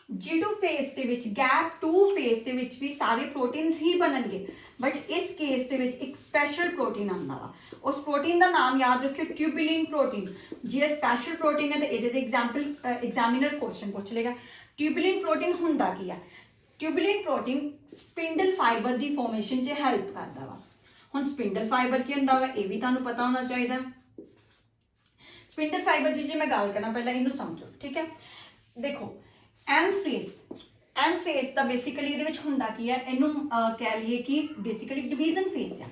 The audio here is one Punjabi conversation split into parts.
G2 ਫੇਸ ਦੇ ਵਿੱਚ ਗੈਪ 2 ਫੇਸ ਦੇ ਵਿੱਚ ਵੀ ਸਾਰੇ ਪ੍ਰੋਟੀਨਸ ਹੀ ਬਣਨਗੇ, ਬਟ ਇਸ ਕੇਸ ਦੇ ਵਿੱਚ ਇੱਕ ਸਪੈਸ਼ਲ ਪ੍ਰੋਟੀਨ ਆਉਂਦਾ ਵਾ। ਉਸ ਪ੍ਰੋਟੀਨ ਦਾ ਨਾਮ ਯਾਦ ਰੱਖਿਓ, ਟਿਊਬੁਲਿਨ ਪ੍ਰੋਟੀਨ। ਜੇ ਇਹ ਸਪੈਸ਼ਲ ਪ੍ਰੋਟੀਨ ਹੈ ਤਾਂ ਇਹਦੇ ਦੇ ਐਗਜ਼ਾਮੀਨਰ ਕੁਐਸਚਨ ਪੁੱਛ ਲੇਗਾ ਟਿਊਬੁਲਿਨ ਪ੍ਰੋਟੀਨ ਹੁੰਦਾ ਕੀ ਆ। ਟਿਊਬੁਲਿਨ ਪ੍ਰੋਟੀਨ ਸਪਿੰਡਲ ਫਾਈਬਰ ਦੀ ਫਾਰਮੇਸ਼ਨ 'ਚ ਹੈਲਪ ਕਰਦਾ ਵਾ। ਹੁਣ ਸਪਿੰਡਲ ਫਾਈਬਰ ਕੀ ਹੁੰਦਾ ਵਾ ਇਹ ਵੀ ਤੁਹਾਨੂੰ ਪਤਾ ਹੋਣਾ ਚਾਹੀਦਾ। ਸਪਿੰਡਲ ਫਾਈਬਰ ਦੀ ਜੇ ਮੈਂ ਗੱਲ ਕਰਾਂ ਪਹਿਲਾਂ ਇਹਨੂੰ ਸਮਝੋ, ਠੀਕ ਹੈ। ਦੇਖੋ ਐਮ ਫੇਸ ਦਾ ਬੇਸਿਕਲੀ ਇਹਦੇ ਵਿੱਚ ਹੁੰਦਾ ਕੀ ਹੈ, ਇਹਨੂੰ ਕਹਿ ਲਈਏ ਕਿ ਬੇਸਿਕਲੀ ਡਿਵੀਜ਼ਨ ਫੇਸ ਆ।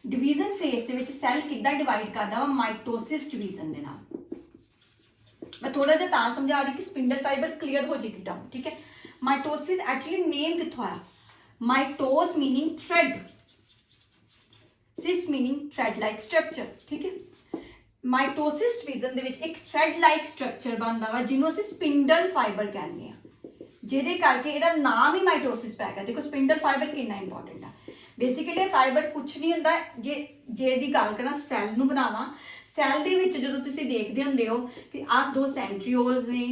ਡਿਵੀਜ਼ਨ ਫੇਸ ਦੇ ਵਿੱਚ ਸੈੱਲ ਕਿੱਦਾਂ ਡਿਵਾਈਡ ਕਰਦਾ ਵਾ, ਮਾਈਟੋਸਿਸ ਡਿਵੀਜ਼ਨ ਦੇ ਨਾਲ। ਮੈਂ ਥੋੜਾ ਜਿਹਾ ਤਾਂ ਸਮਝਾ ਰਹੀ ਕਿ ਸਪਿੰਡਲ ਫਾਈਬਰ ਕਲੀਅਰ ਹੋ ਜਾਏਗੀ ਡਾਊਨ, ਠੀਕ ਹੈ। ਮਾਈਟੋਸਿਸ ਐਕਚੁਅਲੀ ਨੇਮ ਕਿੱਥੋਂ ਆਇਆ, ਮਾਈਟੋਸ मीनिंग थ्रेड, सिस मीनिंग थ्रेड लाइक स्ट्रक्चर, ठीक है। माइटोसिस डिवीजन ਦੇ ਵਿੱਚ ਇੱਕ ਥ੍ਰੈਡ ਲਾਈਕ ਸਟਰਕਚਰ ਬਣਦਾ ਵਾ ਜਿਹਨੂੰ ਅਸੀਂ ਸਪਿੰਡਲ ਫਾਈਬਰ ਕਹਿੰਦੇ ਆ, ਜਿਹਦੇ ਕਰਕੇ ਇਹਦਾ ਨਾਮ ਹੀ ਮਾਈਟੋਸਿਸ ਪੈ ਗਿਆ। ਦੇਖੋ ਸਪਿੰਡਲ ਫਾਈਬਰ ਕਿੰਨਾ ਇੰਪੋਰਟੈਂਟ ਆ। ਬੇਸਿਕਲੀ ਫਾਈਬਰ ਕੁਝ ਨਹੀਂ ਹੁੰਦਾ, ਜੇ ਦੀ ਗੱਲ ਕਰਾਂ ਸੈੱਲ ਨੂੰ ਬਣਾਵਾਂ, ਸੈੱਲ ਦੇ ਵਿੱਚ ਜਦੋਂ ਤੁਸੀਂ ਦੇਖਦੇ ਹੁੰਦੇ ਹੋ ਕਿ ਆਹ ਦੋ ਸੈਂਟਰੀਓਲਸ ਨੇ,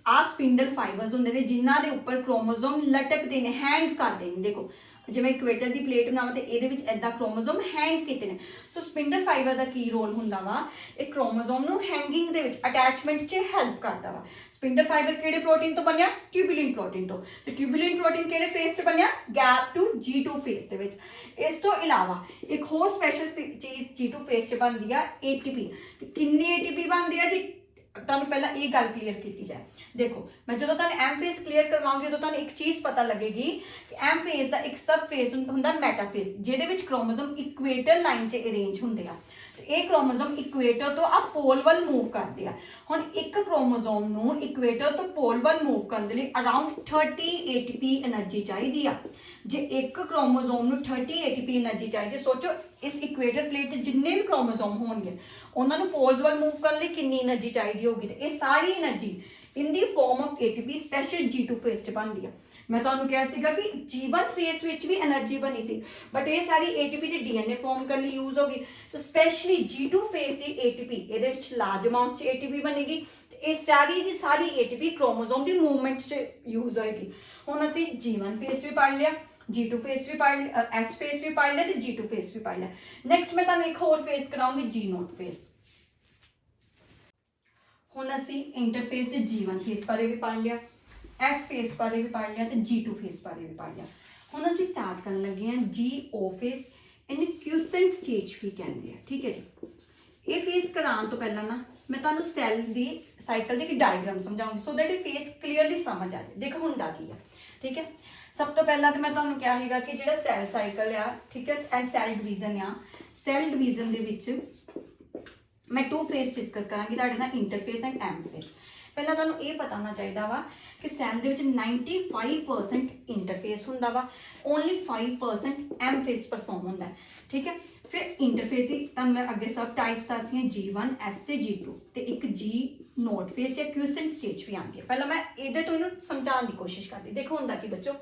ਆਹ ਸਪਿੰਡਲ ਫਾਈਬਰਸ ਹੁੰਦੇ ਨੇ ਜਿਨ੍ਹਾਂ ਦੇ ਉੱਪਰ ਕ੍ਰੋਮੋਸੋਮ ਲਟਕਦੇ ਨੇ, ਹੈਂਗ ਕਰਦੇ ਨੇ। ਦੇਖੋ ਜਿਵੇਂ ਇਕੁਏਟਰ ਦੀ ਪਲੇਟ ਬਣਾਵਾਂ ਤੇ ਇਹਦੇ ਵਿੱਚ ਇਦਾਂ ਕ੍ਰੋਮੋਸੋਮ ਹੈਂਗ ਕੀਤੇ ਨੇ। ਸੋ ਸਪਿੰਡਲ ਫਾਈਬਰ ਦਾ ਕੀ ਰੋਲ ਹੁੰਦਾ ਵਾ, ਇਹ ਕ੍ਰੋਮੋਸੋਮ ਨੂੰ ਹੈਂਗਿੰਗ ਦੇ ਵਿੱਚ, ਅਟੈਚਮੈਂਟ 'ਚ ਹੈਲਪ ਕਰਦਾ ਵਾ। ਸਪਿੰਡਲ ਫਾਈਬਰ ਕਿਹੜੇ ਪ੍ਰੋਟੀਨ ਤੋਂ ਬਣਿਆ, ਟਿਊਬੁਲਿਨ ਪ੍ਰੋਟੀਨ ਤੋਂ। ਤੇ ਟਿਊਬੁਲਿਨ ਪ੍ਰੋਟੀਨ ਕਿਹੜੇ ਫੇਸ 'ਚ ਬਣਿਆ, ਗੈਪ 2 G2 ਫੇਸ ਦੇ ਵਿੱਚ। ਇਸ ਤੋਂ ਇਲਾਵਾ ਇੱਕ ਹੋਰ ਸਪੈਸ਼ਲ ਚੀਜ਼ G2 ਫੇਸ 'ਚ ਬਣਦੀ ਆ, ATP। ਤੇ ਕਿੰਨੀ ATP ਬਣਦੀ ਆ ਜੀ, ਤੁਹਾਨੂੰ ਪਹਿਲਾਂ ਇਹ ਗੱਲ ਕਲੀਅਰ ਕੀਤੀ ਜਾਏ। ਦੇਖੋ ਮੈਂ ਜਦੋਂ ਤੁਹਾਨੂੰ ਐਮ ਫੇਸ ਕਲੀਅਰ ਕਰਵਾਉਂਗੀ ਉਦੋਂ ਤੁਹਾਨੂੰ ਇੱਕ ਚੀਜ਼ ਪਤਾ ਲੱਗੇਗੀ ਕਿ ਐਮ ਫੇਸ ਦਾ ਇੱਕ ਸਬ ਫੇਸ ਹੁੰਦਾ ਮੈਟਾਫੇਸ, ਜਿਹਦੇ ਵਿੱਚ ਕ੍ਰੋਮੋਸੋਮ ਇਕੁਏਟਰ ਲਾਈਨ 'ਚ ਅਰੇਂਜ ਹੁੰਦੇ ਆ। ਤੇ ਇਹ ਕ੍ਰੋਮੋਸੋਮ ਇਕੁਏਟਰ ਤੋਂ ਆ ਪੋਲ ਵੱਲ ਮੂਵ ਕਰਦੇ ਆ। ਹੁਣ ਇੱਕ ਕ੍ਰੋਮੋਸੋਮ ਨੂੰ ਇਕੁਏਟਰ ਤੋਂ ਪੋਲ ਵੱਲ ਮੂਵ ਕਰਨ ਦੇ ਲਈ ਅਰਾਊਂਡ 30 ATP એનર્ਜੀ ਚਾਹੀਦੀ ਆ। ਜੇ ਇੱਕ ਕ੍ਰੋਮੋਸੋਮ ਨੂੰ 30 ATP એનર્ਜੀ ਚਾਹੀਦੀ, ਸੋਚੋ ਇਸ ਇਕੁਏਟਰ ਪਲੇਟ 'ਤੇ ਜਿੰਨੇ ਵੀ ਕ੍ਰੋਮੋਸੋਮ ਹੋਣਗੇ ਉਹਨਾਂ ਨੂੰ ਪੋਲਸ ਵੱਲ ਮੂਵ ਕਰਨ ਲਈ ਕਿੰਨੀ એનર્ਜੀ ਚਾਹੀਦੀ ਹੋਗੀ। ਤੇ ਇਹ ਸਾਰੀ energy in the farm of ATP special G2 face 'ਚ ਬਣਦੀ ਆ। ਮੈਂ ਤੁਹਾਨੂੰ ਕਿਹਾ ਸੀਗਾ ਕਿ G1 ਫੇਸ ਵਿੱਚ ਵੀ એનર્ਜੀ ਬਣੀ ਸੀ, ਬਟ ਇਹ ਸਾਰੀ ATP ਤੇ DNA ਫਾਰਮ ਕਰਨ ਲਈ ਯੂਜ਼ ਹੋ ਗਈ। ਤੇ ਸਪੈਸ਼ਲੀ G2 ਫੇਸ ਦੀ ATP, ਇਹਦੇ ਵਿੱਚ ਲਾਰਜ ਅਮਾਉਂਟ 'ਚ ATP ਬਣੇਗੀ ਤੇ ਇਹ ਸਾਰੀ ਦੀ ਸਾਰੀ ATP ਕ੍ਰੋਮੋਸੋਮ ਦੀ ਮੂਵਮੈਂਟ 'ਚ ਯੂਜ਼ ਹੋਏਗੀ। ਹੁਣ ਅਸੀਂ G1 ਫੇਸ ਵੀ ਪੜ੍ਹ ਲਿਆ, G2 ਫੇਸ ਵੀ ਪੜ੍ਹ ਲਿਆ, S ਫੇਸ ਵੀ ਪੜ੍ਹ ਲਿਆ ਤੇ G2 ਫੇਸ ਵੀ ਪੜ੍ਹ ਲਿਆ। ਨੈਕਸਟ ਮੈਂ ਤੁਹਾਨੂੰ ਇੱਕ ਹੋਰ ਫੇਸ ਕਰਾਉਂਗੀ, G0 ਫੇਸ। ਹੁਣ ਅਸੀਂ ਇੰਟਰਫੇਸ ਦੇ G1 ਫੇਸ ਬਾਰੇ ਵੀ ਪੜ੍ਹ ਲਿਆ, S ਫੇਸ ਬਾਰੇ ਵੀ ਪੜ੍ਹ ਲਿਆ ਤੇ G2 ਫੇਸ ਬਾਰੇ ਵੀ ਪੜ੍ਹ ਲਿਆ। ਹੁਣ ਅਸੀਂ ਸਟਾਰਟ ਕਰਨ ਲੱਗੇ ਹਾਂ GO ਫੇਸ, ਇਹਨੂੰ ਕਿਊਸੈਂਟ ਸਟੇਜ ਵੀ ਕਹਿੰਦੇ ਆ, ਠੀਕ ਹੈ ਜੀ। ਇਹ ਫੇਸ ਕਰਾਉਣ ਤੋਂ ਪਹਿਲਾਂ ਨਾ ਮੈਂ ਤੁਹਾਨੂੰ ਸੈੱਲ ਦੀ ਸਾਈਕਲ ਦੀ ਇੱਕ ਡਾਇਗਰਾਮ ਸਮਝਾਉਂਗੀ ਸੋ ਦੈਟ ਇਹ ਫੇਸ ਕਲੀਅਰਲੀ ਸਮਝ ਆ ਜਾਏ। ਦੇਖੋ ਹੁੰਦਾ ਕੀ ਆ, ਠੀਕ ਹੈ। ਸਭ ਤੋਂ ਪਹਿਲਾਂ ਤਾਂ ਮੈਂ ਤੁਹਾਨੂੰ ਕਿਹਾ ਸੀਗਾ ਕਿ ਜਿਹੜਾ ਸੈੱਲ ਸਾਈਕਲ ਆ, ਠੀਕ ਹੈ, ਐਂਡ ਸੈੱਲ ਡਿਵੀਜ਼ਨ ਆ। ਸੈੱਲ ਡਿਵੀਜ਼ਨ ਦੇ ਵਿੱਚ ਮੈਂ 2 ਫੇਸ ਡਿਸਕਸ ਕਰਾਂਗੀ ਤੁਹਾਡੇ ਨਾਲ, ਇੰਟਰਫੇਸ ਐਂਡ ਐਮ ਫੇਸ। ਪਹਿਲਾਂ ਤੁਹਾਨੂੰ ਇਹ ਪਤਾ ਹੋਣਾ ਚਾਹੀਦਾ ਵਾ ਕਿ ਸੈੱਲ ਦੇ ਵਿੱਚ 95% ਇੰਟਰਫੇਸ ਹੁੰਦਾ ਵਾ, ਓਨਲੀ 5% ਐਮ ਫੇਸ ਪਰਫਾਰਮ ਹੁੰਦਾ ਹੈ, ਠੀਕ ਹੈ। ਫਿਰ ਇੰਟਰਫੇਸ ਹੀ ਤੁਹਾਨੂੰ ਮੈਂ ਅੱਗੇ ਸਬ ਟਾਈਪਸ ਦੱਸੀਆਂ, G1, S ਤੇ G2 ਤੇ ਇੱਕ G0 ਫੇਸ ਜਾਂ ਕਿਊਸੈਂਟ ਸਟੇਜ ਵੀ ਆਉਂਦੀ ਹੈ। ਪਹਿਲਾਂ ਮੈਂ ਇਹਦੇ ਤੋਂ ਇਹਨੂੰ ਸਮਝਾਉਣ ਦੀ ਕੋਸ਼ਿਸ਼ ਕਰਦੀ। ਦੇਖੋ ਹੁੰਦਾ ਕੀ ਬੱਚੋ,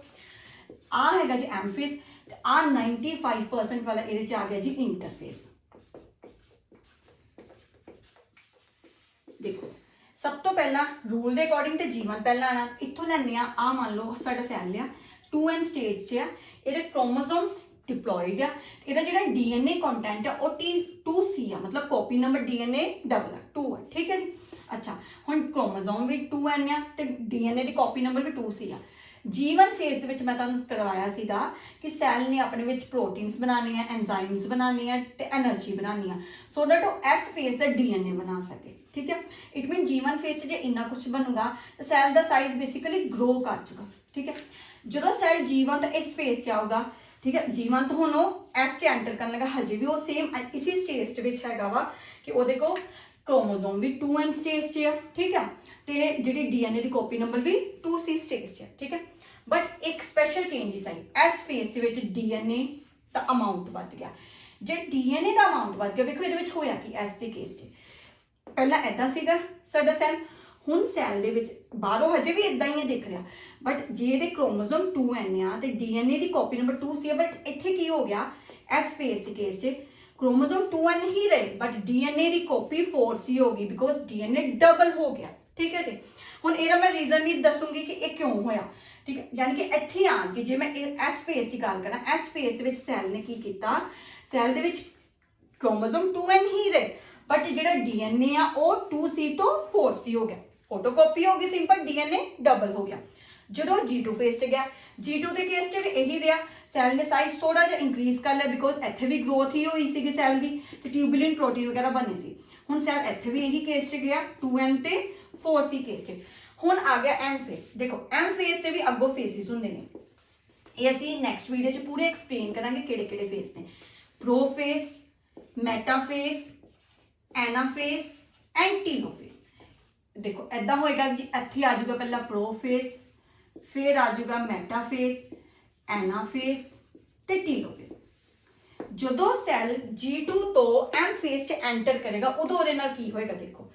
ਆ ਹੈਗਾ ਜੀ ਐਮ ਫੇਸ ਤੇ ਆ 95% ਵਾਲਾ ਇਹਦੇ 'ਚ ਆ ਗਿਆ ਜੀ ਇੰਟਰਫੇਸ। ਦੇਖੋ ਸਭ ਤੋਂ ਪਹਿਲਾਂ ਰੂਲ ਦੇ ਅਕੋਰਡਿੰਗ ਤੇ G1 ਪਹਿਲਾਂ ਆਣਾ। ਇੱਥੋਂ ਲੈਂਦੇ ਆ ਮੰਨ ਲਓ ਸਾਡਾ ਸੈੱਲ ਆ 2N ਸਟੇਜ 'ਚ ਆ, ਇਹਦੇ ਕ੍ਰੋਮੋਸੋਮ ਡਿਪਲੋਇਡ ਆ, ਇਹਦਾ ਜਿਹੜਾ DNA ਕੰਟੈਂਟ ਆ ਉਹ T2C ਆ, ਮਤਲਬ ਕਾਪੀ ਨੰਬਰ DNA ਡਬਲ ਆ, 2 ਆ, ਠੀਕ ਹੈ ਜੀ। ਅੱਛਾ ਹੁਣ ਕ੍ਰੋਮੋਸੋਮ ਵੀ 2N ਆ ਤੇ DNA ਦੀ ਕਾਪੀ ਨੰਬਰ ਵੀ 2C ਆ। G1 ਫੇਸ ਦੇ ਵਿੱਚ ਮੈਂ ਤੁਹਾਨੂੰ ਕਰਵਾਇਆ ਸੀਗਾ ਕਿ ਸੈੱਲ ਨੇ ਆਪਣੇ ਵਿੱਚ ਪ੍ਰੋਟੀਨਸ ਬਣਾਉਣੇ ਆ, ਐਂਜ਼ਾਈਮਸ ਬਣਾਉਣੇ ਆ ਤੇ એનર્ਜੀ ਬਣਾਉਣੀ ਆ ਸੋ ਦੈਟ ਉਹ S ਫੇਸ ਦਾ DNA ਬਣਾ ਸਕੇ, ਠੀਕ ਹੈ। ਇਟ ਮੀਨ G1 ਫੇਸ 'ਚ ਜੇ ਇੰਨਾ ਕੁਝ ਬਣੂਗਾ ਤਾਂ ਸੈੱਲ ਦਾ ਸਾਈਜ਼ ਬੇਸਿਕਲੀ ਗਰੋ ਕਰ ਚੁੱਕਾ, ਠੀਕ ਹੈ। ਜਦੋਂ ਸੈੱਲ G1 ਤਾਂ ਇਸ ਫੇਸ 'ਚ ਆਊਗਾ, ਠੀਕ ਹੈ। G1 ਤੋਂ ਹੁਣ ਉਹ S 'ਚ ਐਂਟਰ ਕਰਨ ਲੱਗਾ, ਹਜੇ ਵੀ ਉਹ ਸੇਮ ਇਸੇ ਸਟੇਜ ਵਿੱਚ ਹੈਗਾ ਵਾ ਕਿ ਉਹਦੇ ਕੋਲ ਕ੍ਰੋਮੋਸੋਮ ਵੀ 2N ਸਟੇਜ 'ਚ ਆ, ਠੀਕ ਹੈ, ਤੇ ਜਿਹੜੀ DNA ਦੀ ਕਾਪੀ ਨੰਬਰ ਵੀ 2C ਸਟੇਜ 'ਚ ਆ, ਠੀਕ ਹੈ। ਬਟ ਇੱਕ ਸਪੈਸ਼ਲ ਚੇਂਜਸ ਆਈ S ਫੇਸ ਦੇ ਵਿੱਚ, DNA ਦਾ ਅਮਾਊਂਟ ਵੱਧ ਗਿਆ। ਜੇ DNA ਦਾ ਅਮਾਊਂਟ ਵੱਧ ਗਿਆ, ਵੇਖੋ ਇਹਦੇ ਵਿੱਚ ਹੋਇਆ ਕੀ S ਦੇ ਕੇਸ 'ਚ, ਪਹਿਲਾਂ ਇੱਦਾਂ ਸੀਗਾ ਸਾਡਾ ਸੈੱਲ, ਹੁਣ ਸੈੱਲ ਦੇ ਵਿੱਚ ਬਾਹਰੋਂ ਹਜੇ ਵੀ ਇਦਾਂ ਹੀ ਦਿਖ ਰਿਹਾ, ਬਟ ਜੇ ਇਹਦੇ ਕ੍ਰੋਮੋਸੋਮ 2N ਆ ਤੇ DNA ਦੀ ਕਾਪੀ ਨੰਬਰ 2C ਆ, ਬਟ ਇੱਥੇ ਕੀ ਹੋ ਗਿਆ S ਫੇਸ ਦੇ ਕੇਸ 'ਚ ਕ੍ਰੋਮੋਸੋਮ 2N ਹੀ ਰਹੇ but DNA the copy 4C ਹੋ ਗਈ ਬਿਕੋਜ਼ DNA ਡਬਲ ਹੋ ਗਿਆ, ਠੀਕ ਹੈ ਜੀ। ਹੁਣ ਇਹਦਾ ਮੈਂ ਰੀਜ਼ਨ ਵੀ ਦੱਸੂਗੀ ਕਿ ਇਹ ਕਿਉਂ ਹੋਇਆ, ਠੀਕ ਹੈ। ਯਾਨੀ ਕਿ ਇੱਥੇ ਆਣ ਕੇ ਜੇ ਮੈਂ ਇਸ ਫੇਸ ਦੀ ਗੱਲ ਕਰਾਂ, ਇਸ ਫੇਸ ਦੇ ਵਿੱਚ ਸੈੱਲ ਨੇ ਕੀ ਕੀਤਾ, ਸੈੱਲ ਦੇ ਵਿੱਚ ਕ੍ਰੋਮੋਸੋਮ 2n ਹੀ ਰਹੇ, ਬਟ ਜਿਹੜਾ DNA ਆ ਉਹ 2C ਤੋਂ 4C ਹੋ ਗਿਆ, ਫੋਟੋਕਾਪੀ ਹੋ ਗਈ ਸਿੰਪਲ, DNA ਡਬਲ ਹੋ ਗਿਆ। ਜਦੋਂ G2 ਫੇਸ 'ਚ ਗਿਆ, G2 ਦੇ ਕੇਸ 'ਚ ਵੀ ਇਹੀ ਰਿਹਾ, ਸੈੱਲ ਨੇ ਸਾਈਜ਼ ਥੋੜਾ ਜਿਹਾ ਇੰਕਰੀਜ਼ ਕਰ ਲਿਆ ਬਿਕੋਜ਼ ਇੱਥੇ ਵੀ ਗਰੋਥ ਹੀ ਹੋਈ ਸੀਗੀ ਸੈੱਲ ਦੀ ਤੇ ਟਿਊਬੂਲਿਨ ਪ੍ਰੋਟੀਨ ਵਗੈਰਾ ਬਣੇ ਸੀ। ਹੁਣ ਸੈੱਲ ਇੱਥੇ ਵੀ ਇਹੀ ਕੇਸ 'ਚ ਗਿਆ 2n ਤੇ 4C ਕੇਸ 'ਚ। ਹੁਣ ਆ ਗਿਆ M ਫੇਸ। ਦੇਖੋ M ਫੇਸ 'ਤੇ ਵੀ ਅੱਗੋਂ ਫੇਸਿਸ ਹੁੰਦੇ ਨੇ, ਇਹ ਅਸੀਂ ਨੈਕਸਟ ਵੀਡੀਓ 'ਚ ਪੂਰੇ ਐਕਸਪਲੇਨ ਕਰਾਂਗੇ ਕਿਹੜੇ ਕਿਹੜੇ ਫੇਸ ਨੇ। ਪ੍ਰੋਫੇਸ, ਮੈਟਾਫੇਸ, ਐਨਾਫੇਸ ਐਂਡ ਟੀਲੋਫੇਸ। ਦੇਖੋ ਐਦਾਂ ਹੋਏਗਾ ਜੀ, ਇੱਥੇ ਆ ਜਾਊਗਾ ਪਹਿਲਾਂ ਪ੍ਰੋਫੇਸ, फिर आ जाऊगा मैटाफेस, एनाफेस ते टीलोफेस। जो सैल G2 तो M फेस च एंटर करेगा उदों उहदे नाल की होएगा, देखो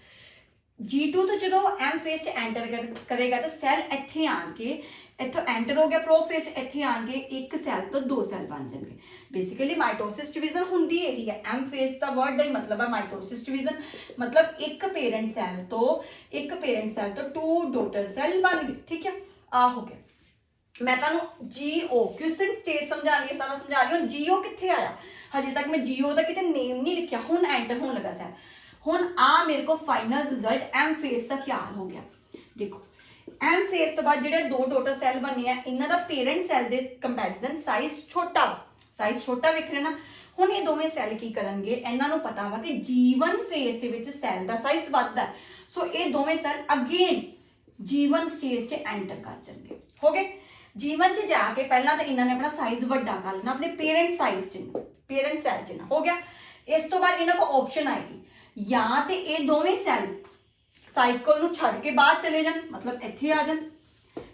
G2 तो जो M फेस च एंटर करेगा तो सैल इत्थे आन के इत्थों एंटर हो गया प्रोफेस, इत्थे आन के एक सैल तो दो सैल बन जाएंगे। बेसिकली माइटोसिस डिवीजन हुंदी यही है, M फेस का वर्ड का ही मतलब है माइटोसिस डिवीजन, मतलब एक पेरेंट सैल तो टू डॉटर सैल बन गए, ठीक है। आ हो गया। मैं तुहानू जीओ क्वेश्चन स्टेज समझा रही है, सारा समझा रही हूँ। जीओ कित्थे आया, हजे तक मैं जीओ का किते नेम नहीं लिखा, हुण एंटर होने लगा सैल। हुण आ मेरे को फाइनल रिजल्ट एम फेस का ख्याल हो गया। देखो एम फेस तो बाद जिहड़े दो टोटल सैल बने हैं, इन्हां दा पेरेंट सैल दे कंपैरिजन साइज छोटा वेख रहे ना। हुण ये दोवें सैल की करनगे, इन्हां नूं पता वा कि G1 फेस दे विच सैल दा साइज वधदा है, सो ये दोवें सैल अगेन G1 स्टेज च एंटर कर जाएंगे। हो गए G1 च जाके पहला तो इन्होंने अपना साइज वड्डा कर लेना अपने पेरेंट साइज च, पेरेंट सैल च हो गया। इस तो बाद इन्हों को ऑप्शन आएगी, या तो ये दोवें सैल साइकिल नूं छड्ड के बाहर चले जान, मतलब इत्थे आ जान,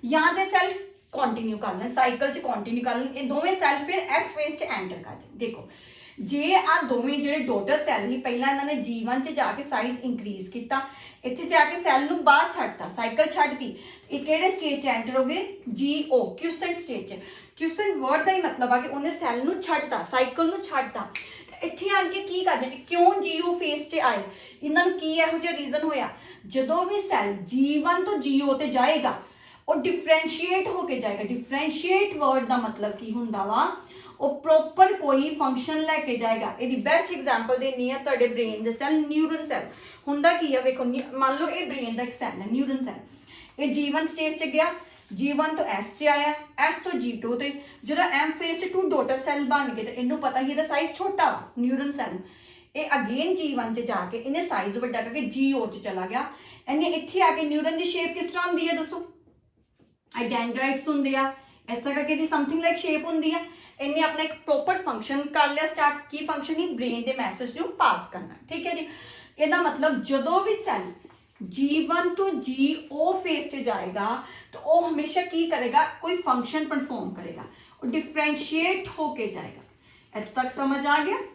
या तो सैल कंटिन्यू कर लें, साइकिल च कंटिन्यू कर लें, ये दोवें सैल फिर एस फेस च एंटर कर जाए। देखो जे आ दोवें जिहड़े डॉटर सैल ही पहला इन्होंने G1 च जाके साइज इंक्रीज किया, इत्थे जाके सैल नूं बाहर छड्डता, साइकिल छड्डती, ये किहड़े स्टेज च एंटर हो गए, जीओ क्यूसेंट स्टेज च। क्यूसेंट वर्ड का ही मतलब है कि उन्हें सैल नूं छड्डता, साइकिल नूं छड्डता। इत्थे आन के की करदे ने, क्यों जीओ फेस च आए, इन्हां नूं की इहो जिहा रीजन होया, जदों भी सैल G1 तो जीओ ते जाएगा और डिफरेंशिएट होके जाएगा। डिफरेंशिएट वर्ड का मतलब की हुंदा वा, ਉਹ ਪ੍ਰੋਪਰ ਕੋਈ ਫੰਕਸ਼ਨ ਲੈ ਕੇ ਜਾਏਗਾ। ਇਹਦੀ ਬੈਸਟ ਐਗਜ਼ਾਮਪਲ ਦੇਣੀ ਹੈ ਤੁਹਾਡੇ ਬ੍ਰੇਨ ਦੇ ਸੈੱਲ, ਨਿਊਰਨ ਸੈੱਲ। ਹੁੰਦਾ ਕੀ ਆ, ਵੇਖੋ ਮੰਨ ਲਓ ਇਹ ਬ੍ਰੇਨ ਦਾ ਇੱਕ ਸੈੱਲ ਹੈ ਨਿਊਰਨ ਸੈੱਲ, ਇਹ G1 ਸਟੇਜ 'ਚ ਗਿਆ, G1 ਤੋਂ S 'ਚ ਆਇਆ, S ਤੋਂ G2 ਤੇ ਜਦੋਂ M ਫੇਸ 'ਚ ਟੂ ਡਾਟਰ ਸੈੱਲ ਬਣ ਗਏ ਤੇ ਇਹਨੂੰ ਪਤਾ ਹੀ ਇਹਦਾ ਸਾਈਜ਼ ਛੋਟਾ ਵਾ ਨਿਊਰਨ ਸੈੱਲ। ਇਹ ਅਗੇਨ G1 'ਚ ਜਾ ਕੇ ਇਹਨੇ ਸਾਈਜ਼ ਵੱਡਾ ਕਰਕੇ GO 'ਚ ਚਲਾ ਗਿਆ। ਇਹਨੇ ਇੱਥੇ ਆ ਕੇ ਨਿਊਰਨ ਦੀ ਸ਼ੇਪ ਕਿਸ ਤਰ੍ਹਾਂ ਹੁੰਦੀ ਹੈ ਦੱਸੋ, ਡੈਂਡਰਾइट्स ਹੁੰਦੇ ਆ, ਇਸ ਤਰ੍ਹਾਂ ਕਰਕੇ ਇਹਦੀ ਸਮਥਿੰਗ ਲਾਈਕ ਸ਼ੇਪ ਹੁੰਦੀ ਹੈ। इन्हें अपना एक प्रॉपर फंक्शन कर लिया स्टार्ट, की फंक्शन ही ब्रेन के मैसेज को पास करना, ठीक है जी। इसका मतलब जो भी सैल G1 तो GO फेस से जाएगा तो वो हमेशा की करेगा, कोई फंक्शन परफॉर्म करेगा और डिफरेंशिएट होके जाएगा। इत्थे तक समझ आ गया,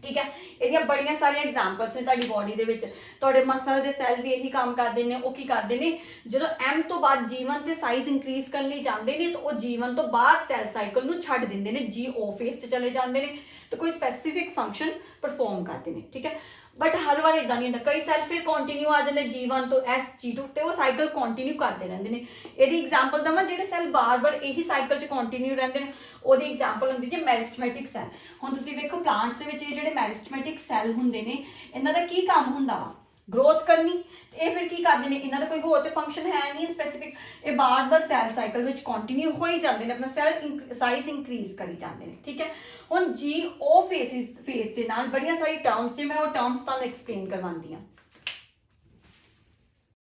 ठीक है। ये बड़िया सारिया एग्जाम्पल्स ने तुहाडी बॉडी दे विच, तुहाडे मसल दे सैल भी यही काम करते हैं। वो की करते हैं, जो M तो बाद G1 ते साइज इंक्रीज करने लई जांदे ने तो वो G1 तो बाद सैल साइकिल नूं छड्ड दिंदे ने, GO फेस च चले जांदे ने तो कोई स्पैसीफिक फंक्शन परफॉर्म करते हैं, ठीक है। बट हर बार इदा नहीं होता, कई सैल फिर कंटिन्यू आ जाते G1 तो S G2 तो वो साइकिल कंटिन्यू करते रहते हैं। यदि एग्जाम्पल दवा जो सैल बार बार यही साइकिल च कंटिन्यू रहते हैं, वो एग्जाम्पल होंगी जी मैरिस्टमैटिक सैल। हुण तुसीं वेखो प्लांट्स दे विच ये जिहड़े मैरिस्टमैटिक सैल हुंदे ने, इन्हां दा की काम हुंदा वा, ग्रोथ करनी। ये फिर की करते हैं, इन्हां दा कोई होर ते फंक्शन है नहीं स्पैसीफिक, ये बार बार सैल साइकिल विच कंटिन्यू हो ही जाते हैं, अपना सैल साइज इंक्रीज करी जाते हैं, ठीक है। हुण GO फेस दे नाल बड़ियां सारी टर्म्स ने, मैं वो टर्म्स तुहानूं एक्सप्लेन करवांदी हां।